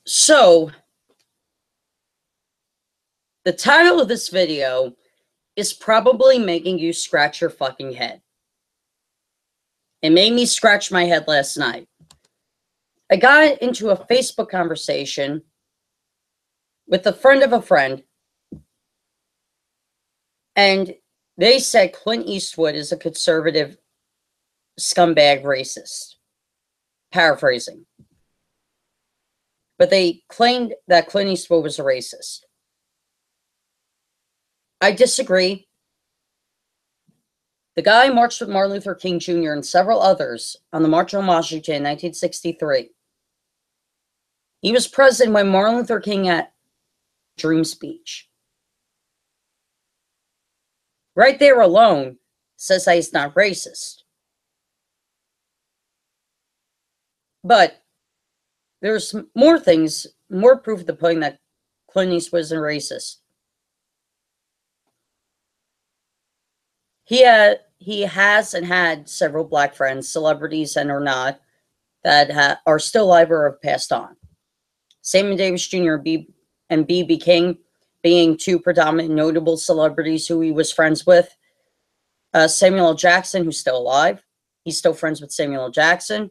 So, the title of this video is probably making you scratch your fucking head. It made me scratch my head last night. I got into a Facebook conversation with a friend of a friend, and they said Clint Eastwood is a conservative scumbag racist. Paraphrasing. But they claimed that Clint Eastwood was a racist. I disagree. The guy marched with Martin Luther King Jr. and several others on the March on Washington in 1963. He was present when Martin Luther King had a dream speech. Right there alone says that he's not racist. But there's more things, more proof of the pudding that Clint Eastwood isn't racist. He has and had several black friends, celebrities and or not, that are still alive or have passed on. Sammy Davis Jr. and B.B. King being two predominant notable celebrities who he was friends with. Samuel L. Jackson, who's still alive. He's still friends with Samuel L. Jackson.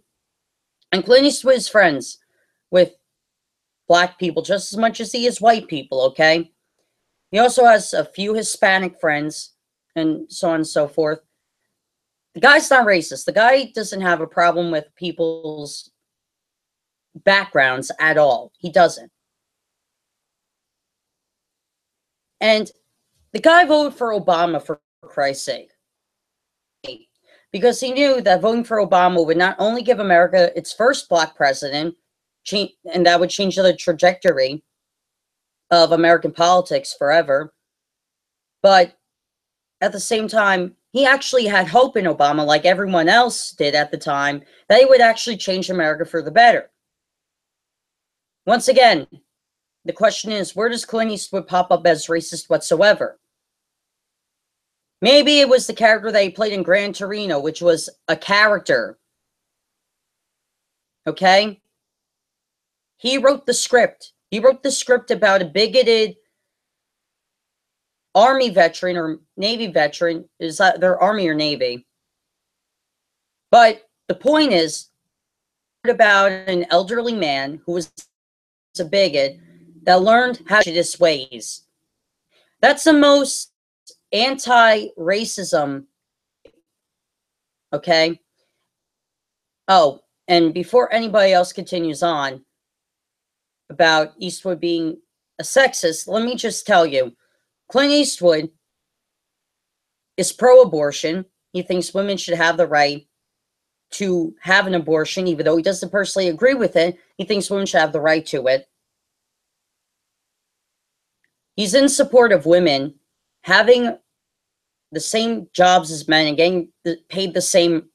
And Clint Eastwood is friends with black people just as much as he is white people, okay? He also has a few Hispanic friends and so on and so forth. The guy's not racist. The guy doesn't have a problem with people's backgrounds at all. He doesn't. And the guy voted for Obama, for Christ's sake, because he knew that voting for Obama would not only give America its first black president, and that would change the trajectory of American politics forever, but at the same time, he actually had hope in Obama, like everyone else did at the time, that he would actually change America for the better. Once again, the question is, where does Clint Eastwood pop up as racist whatsoever? Maybe it was the character that he played in Gran Torino, which was a character. Okay? He wrote the script. He wrote the script about a bigoted Army veteran or Navy veteran. Is that their Army or Navy? But the point is about an elderly man who was a bigot that learned how to his ways. That's the most anti-racism. Okay? Oh, and before anybody else continues on about Eastwood being a sexist, let me just tell you, Clint Eastwood is pro-abortion. He thinks women should have the right to have an abortion, even though he doesn't personally agree with it. He thinks women should have the right to it. He's in support of women having the same jobs as men and getting paid the same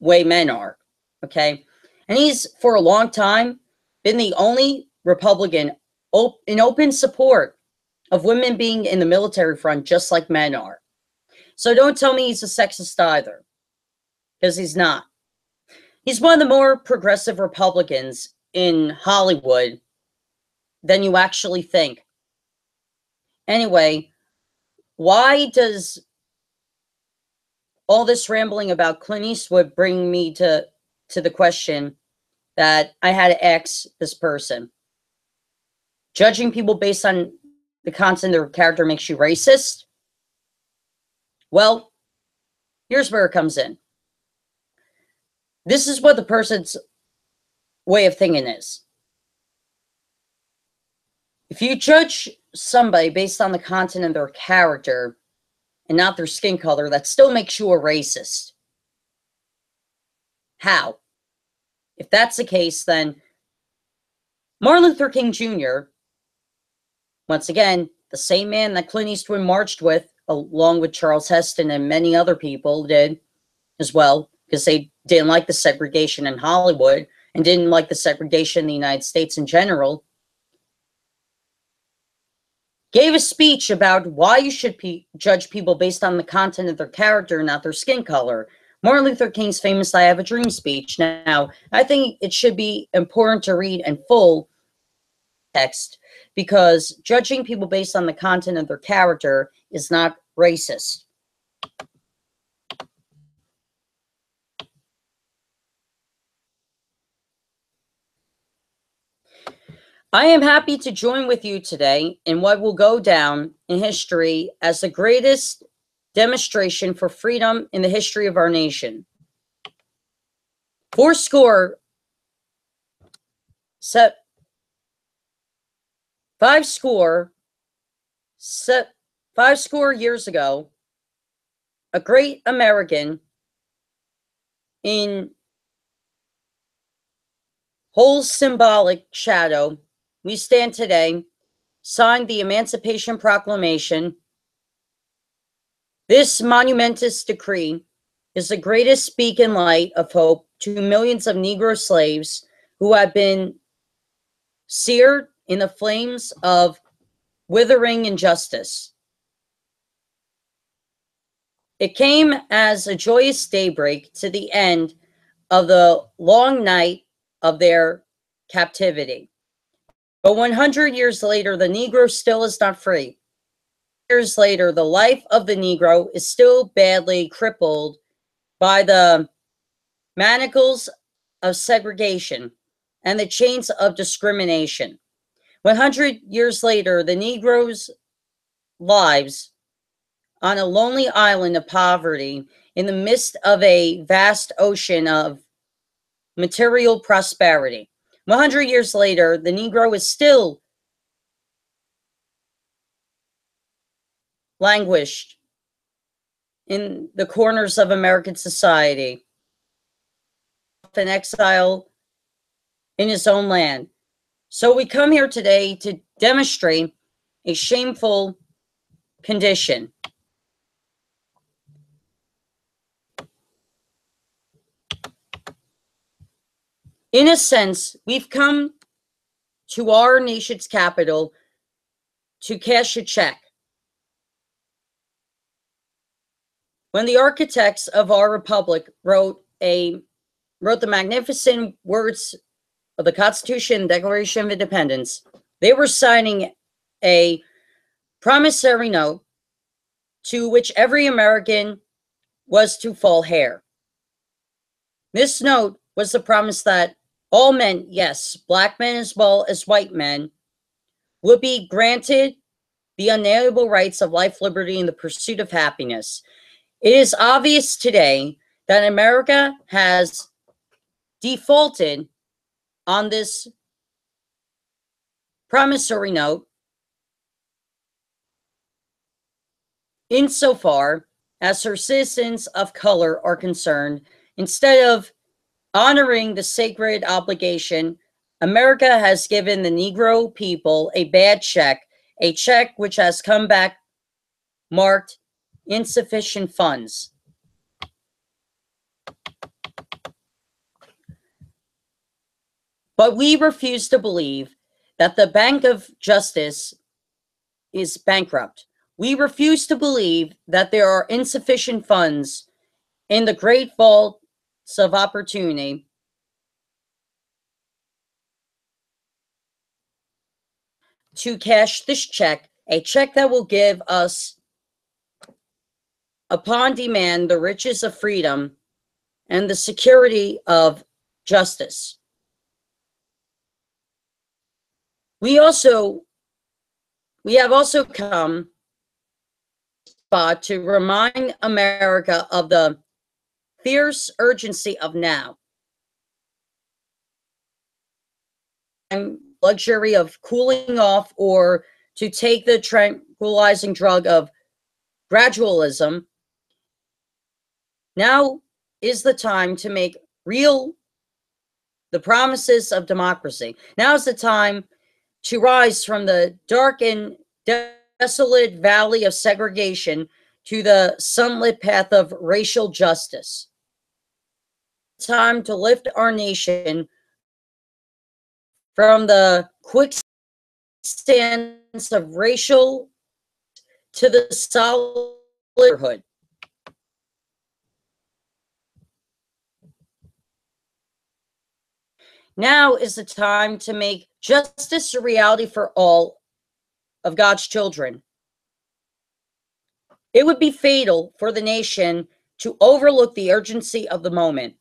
way men are, okay? And he's, for a long time, been the only Republican in open support of women being in the military front just like men are. So don't tell me he's a sexist either, because he's not. He's one of the more progressive Republicans in Hollywood than you actually think. Anyway, why does all this rambling about Clint Eastwood bring me to the question that I had to ask this person? Judging people based on the content of their character makes you racist? Well, here's where it comes in. This is what the person's way of thinking is. If you judge somebody based on the content of their character and not their skin color, that still makes you a racist. How? If that's the case, then Martin Luther King Jr., once again, the same man that Clint Eastwood marched with, along with Charles Heston and many other people did as well, because they didn't like the segregation in Hollywood and didn't like the segregation in the United States in general, gave a speech about why you should judge people based on the content of their character, not their skin color. Martin Luther King's famous I Have a Dream speech. Now, I think it should be important to read in full text, because judging people based on the content of their character is not racist. I am happy to join with you today in what will go down in history as the greatest demonstration for freedom in the history of our nation. Five score years ago, a great American in whole symbolic shadow we stand today signed the Emancipation Proclamation. This monumentous decree is the greatest beacon light of hope to millions of Negro slaves who have been seared in the flames of withering injustice. It came as a joyous daybreak to the end of the long night of their captivity. But 100 years later, the Negro still is not free. Years later, the life of the Negro is still badly crippled by the manacles of segregation and the chains of discrimination. 100 years later, the Negro's lives on a lonely island of poverty in the midst of a vast ocean of material prosperity. 100 years later, the Negro is still languished in the corners of American society, in exile in his own land. So we come here today to demonstrate a shameful condition. In a sense, we've come to our nation's capital to cash a check. When the architects of our republic wrote the magnificent words of the Constitution and Declaration of Independence, they were signing a promissory note to which every American was to fall heir. This note was the promise that all men, yes, black men as well as white men, would be granted the unalienable rights of life, liberty, and the pursuit of happiness. It is obvious today that America has defaulted on this promissory note insofar as her citizens of color are concerned. Instead of honoring the sacred obligation, America has given the Negro people a bad check, a check which has come back marked insufficient funds. But we refuse to believe that the Bank of Justice is bankrupt. We refuse to believe that there are insufficient funds in the great vaults of opportunity to cash this check, a check that will give us, upon demand, the riches of freedom and the security of justice. We have also come to remind America of the fierce urgency of now. And luxury of cooling off or to take the tranquilizing drug of gradualism. Now is the time to make real the promises of democracy. Now is the time to rise from the dark and desolate valley of segregation to the sunlit path of racial justice. It's time to lift our nation from the quicksands of racial to the solid neighborhood. Now is the time to make justice a reality for all of God's children. It would be fatal for the nation to overlook the urgency of the moment.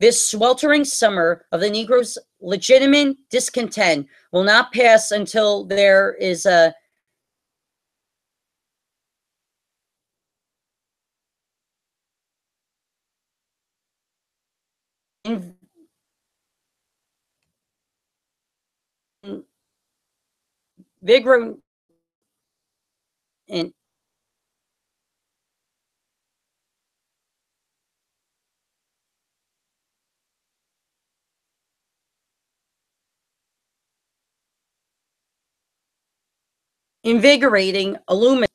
This sweltering summer of the Negro's legitimate discontent will not pass until there is a vigorous and invigorating, illuminating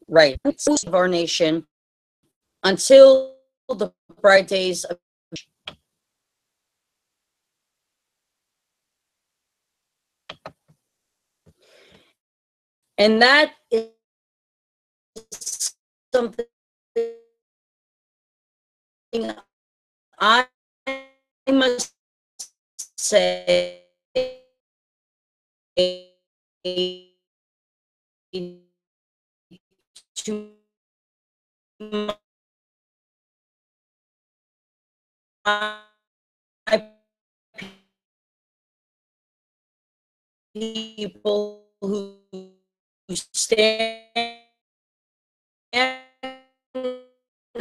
rights of our nation until the bright days of, and that is something I must say to my people who stand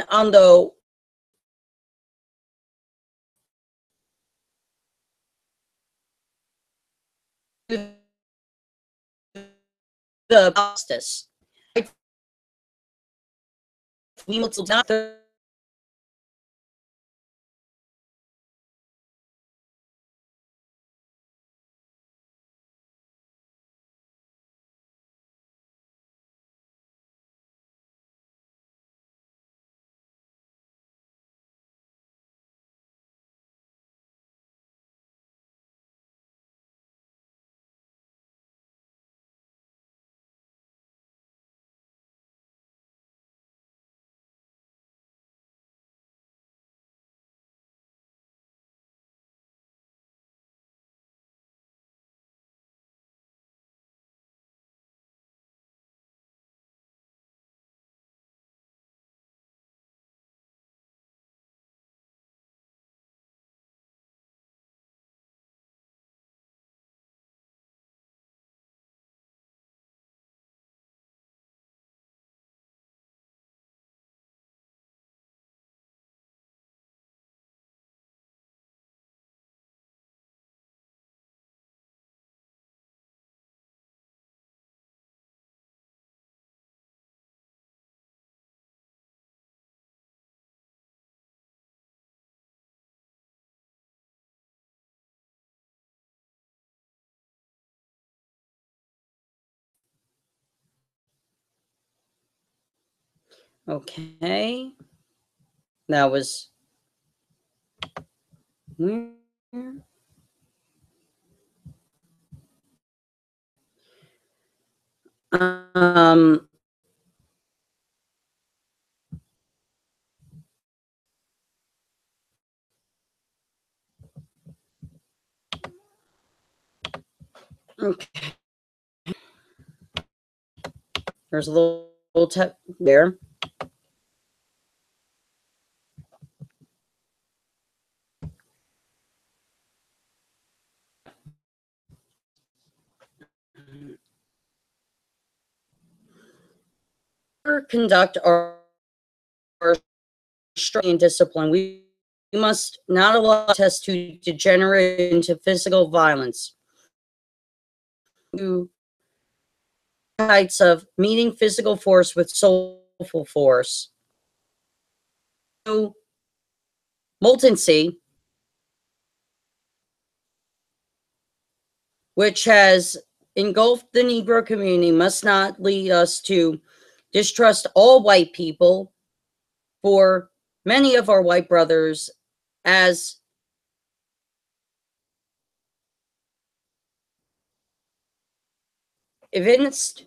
on the justice. We must not okay. That was um okay. There's a little tip there. Conduct our strength and discipline. We must not allow tests to degenerate into physical violence. to heights of meeting physical force with soulful force. So, militancy, which has engulfed the Negro community, must not lead us to distrust all white people, for many of our white brothers as evinced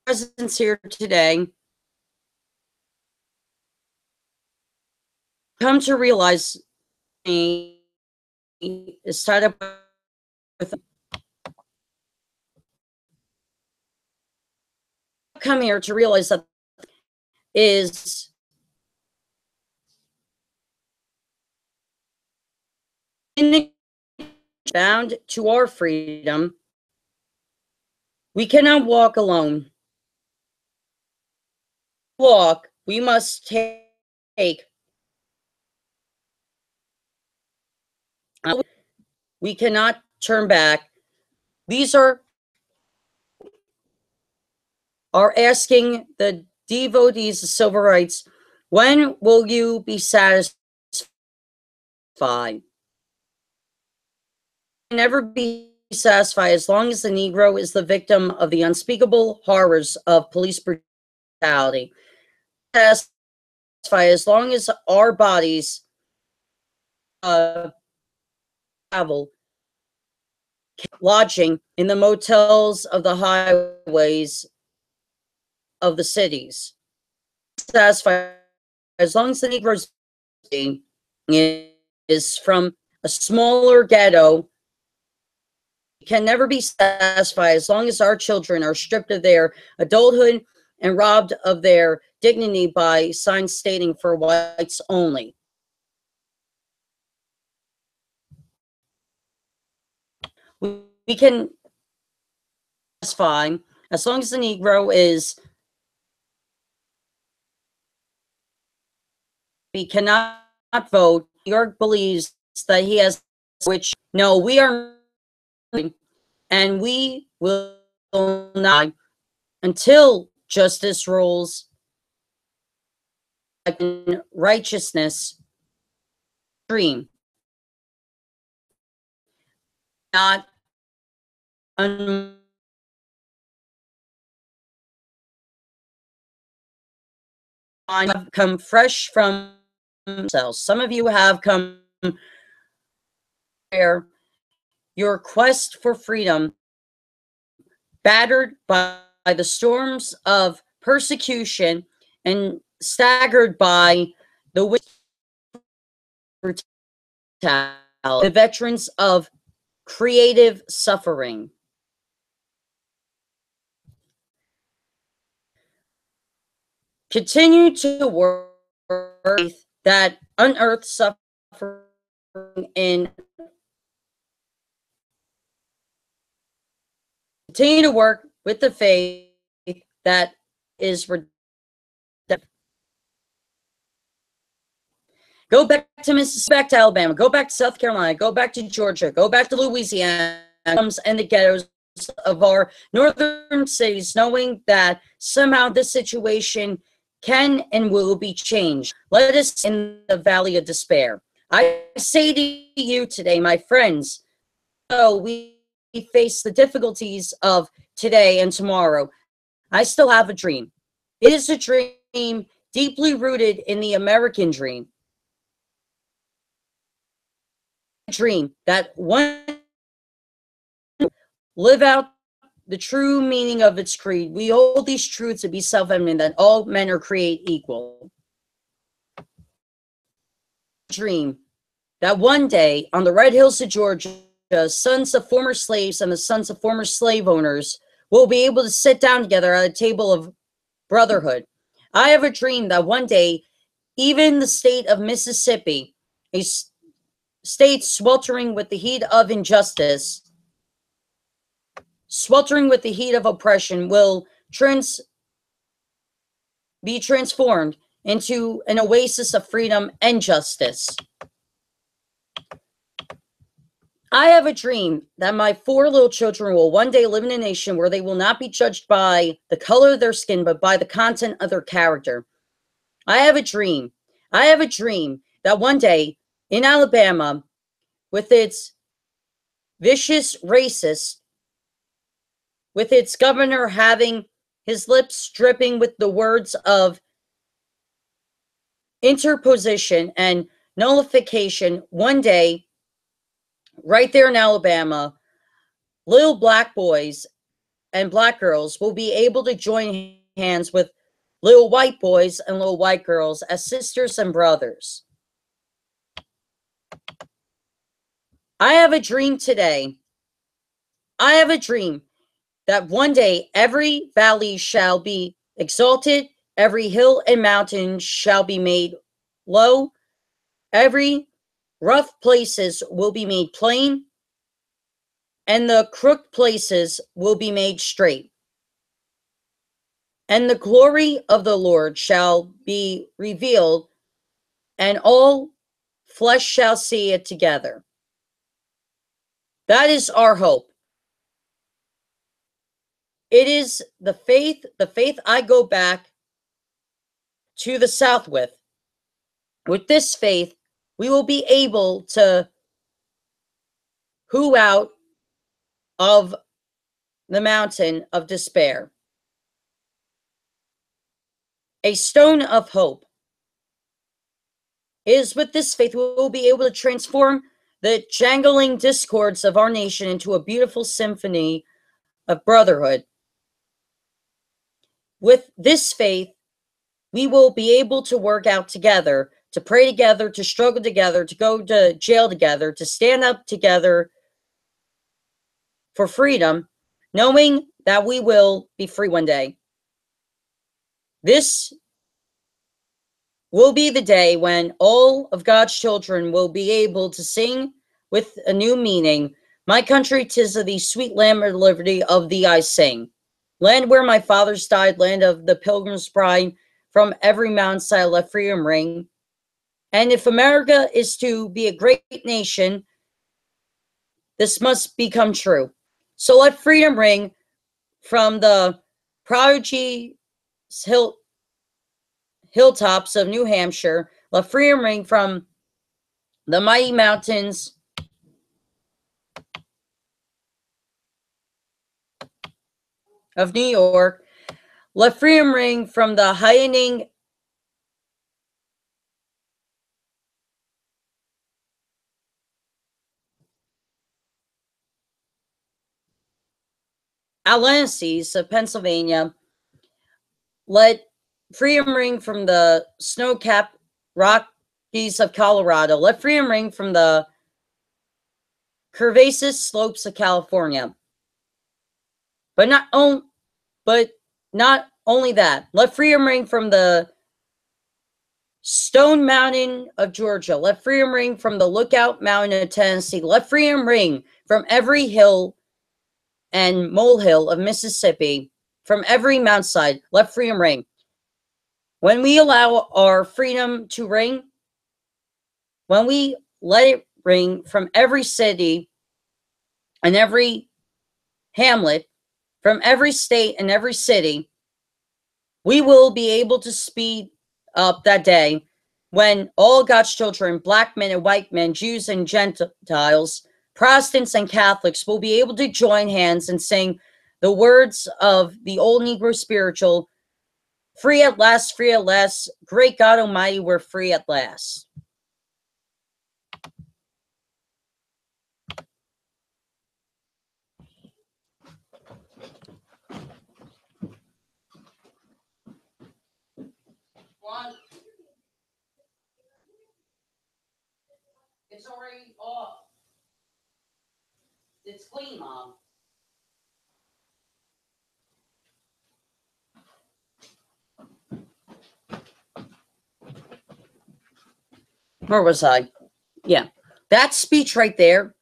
presence here today, come to realize me is tied up with come here to realize that is bound to our freedom. We cannot walk alone. Walk, we must take. We cannot turn back. These are asking the devotees of civil rights, when will you be satisfied? Never be satisfied as long as the Negro is the victim of the unspeakable horrors of police brutality. Satisfied as long as our bodies travel, lodging in the motels of the highways of the cities. Satisfied as long as the Negro's is from a smaller ghetto, can never be satisfied as long as our children are stripped of their adulthood and robbed of their dignity by signs stating for whites only. We can satisfy as long as the Negro is. We cannot vote. New York believes that he has, which no, we are, and we will not until justice rules and righteousness dream, not come fresh from themselves. Some of you have come where your quest for freedom, battered by the storms of persecution and staggered by the veterans of creative suffering. Continue to work that unearth suffering in. Continue to work with the faith that is redemptive. Go back to Mississippi, back to Alabama, go back to South Carolina, go back to Georgia, go back to Louisiana, and the ghettos of our northern cities, knowing that somehow this situation can and will be changed. Let us in the valley of despair. I say to you today, my friends, so we face the difficulties of today and tomorrow. I still have a dream. It is a dream deeply rooted in the American dream. Dream that one live out the true meaning of its creed. We hold these truths to be self-evident that all men are created equal. Dream that one day on the red hills of Georgia, sons of former slaves and the sons of former slave owners will be able to sit down together at a table of brotherhood. I have a dream that one day, even the state of Mississippi, a state sweltering with the heat of injustice, sweltering with the heat of oppression, will be transformed into an oasis of freedom and justice. I have a dream that my 4 little children will one day live in a nation where they will not be judged by the color of their skin, but by the content of their character. I have a dream. I have a dream that one day in Alabama, with its vicious racist, with its governor having his lips dripping with the words of interposition and nullification, one day, right there in Alabama, little black boys and black girls will be able to join hands with little white boys and little white girls as sisters and brothers. I have a dream today. I have a dream that one day every valley shall be exalted, every hill and mountain shall be made low, every rough places will be made plain, and the crooked places will be made straight. And the glory of the Lord shall be revealed, and all flesh shall see it together. That is our hope. It is the faith I go back to the South with. With this faith, we will be able to who out of the mountain of despair. A stone of hope. It is with this faith we will be able to transform the jangling discords of our nation into a beautiful symphony of brotherhood. With this faith, we will be able to work out together, to pray together, to struggle together, to go to jail together, to stand up together for freedom, knowing that we will be free one day. This will be the day when all of God's children will be able to sing with a new meaning. My country, 'tis of thee, sweet Lamb of liberty, of thee I sing. Land where my fathers died, land of the pilgrim's pride, from every mountainside let freedom ring. And if America is to be a great nation, this must become true. So let freedom ring from the prodigy hilltops of New Hampshire. Let freedom ring from the mighty mountains of New York. Let freedom ring from the heightening Alleghenies of Pennsylvania. Let freedom ring from the snow-capped Rockies of Colorado. Let freedom ring from the curvaceous slopes of California. But not only that. Let freedom ring from the Stone Mountain of Georgia. Let freedom ring from the Lookout Mountain of Tennessee. Let freedom ring from every hill and molehill of Mississippi, from every mountainside. Let freedom ring. When we allow our freedom to ring, when we let it ring from every city and every hamlet, from every state and every city, we will be able to speed up that day when all God's children, black men and white men, Jews and Gentiles, Protestants and Catholics, will be able to join hands and sing the words of the old Negro spiritual, free at last, great God Almighty, we're free at last. It's already off. It's clean, Mom. Where was I? Yeah. That speech right there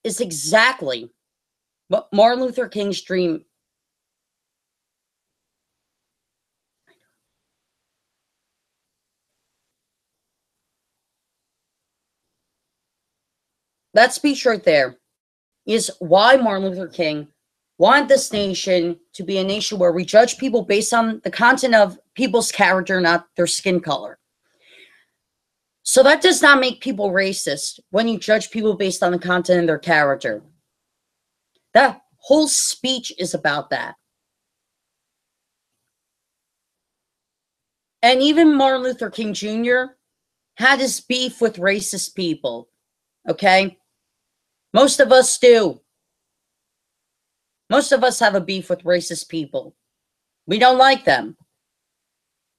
is exactly what Martin Luther King's dream. that speech right there is why Martin Luther King wanted this nation to be a nation where we judge people based on the content of people's character, not their skin color. So that does not make people racist when you judge people based on the content of their character. That whole speech is about that. And even Martin Luther King Jr. had his beef with racist people, okay? Most of us do. Most of us have a beef with racist people. We don't like them.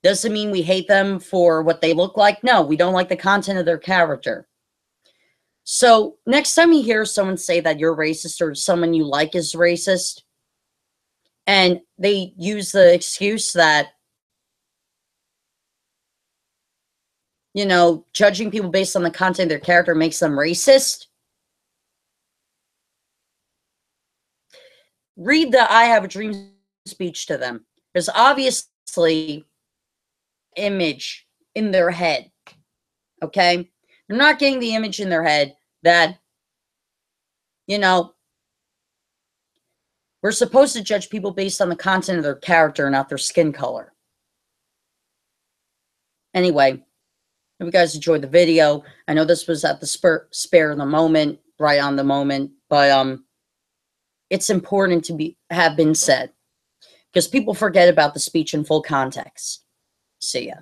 Doesn't mean we hate them for what they look like. No, we don't like the content of their character. So next time you hear someone say that you're racist or someone you like is racist, and they use the excuse that, you know, judging people based on the content of their character makes them racist, read the I Have a Dream speech to them. There's obviously image in their head, okay? They're not getting the image in their head that, you know, we're supposed to judge people based on the content of their character, not their skin color. Anyway, hope you guys enjoyed the video. I know this was at the spare of the moment, right on the moment, but it's important to have been said because people forget about the speech in full context. See ya.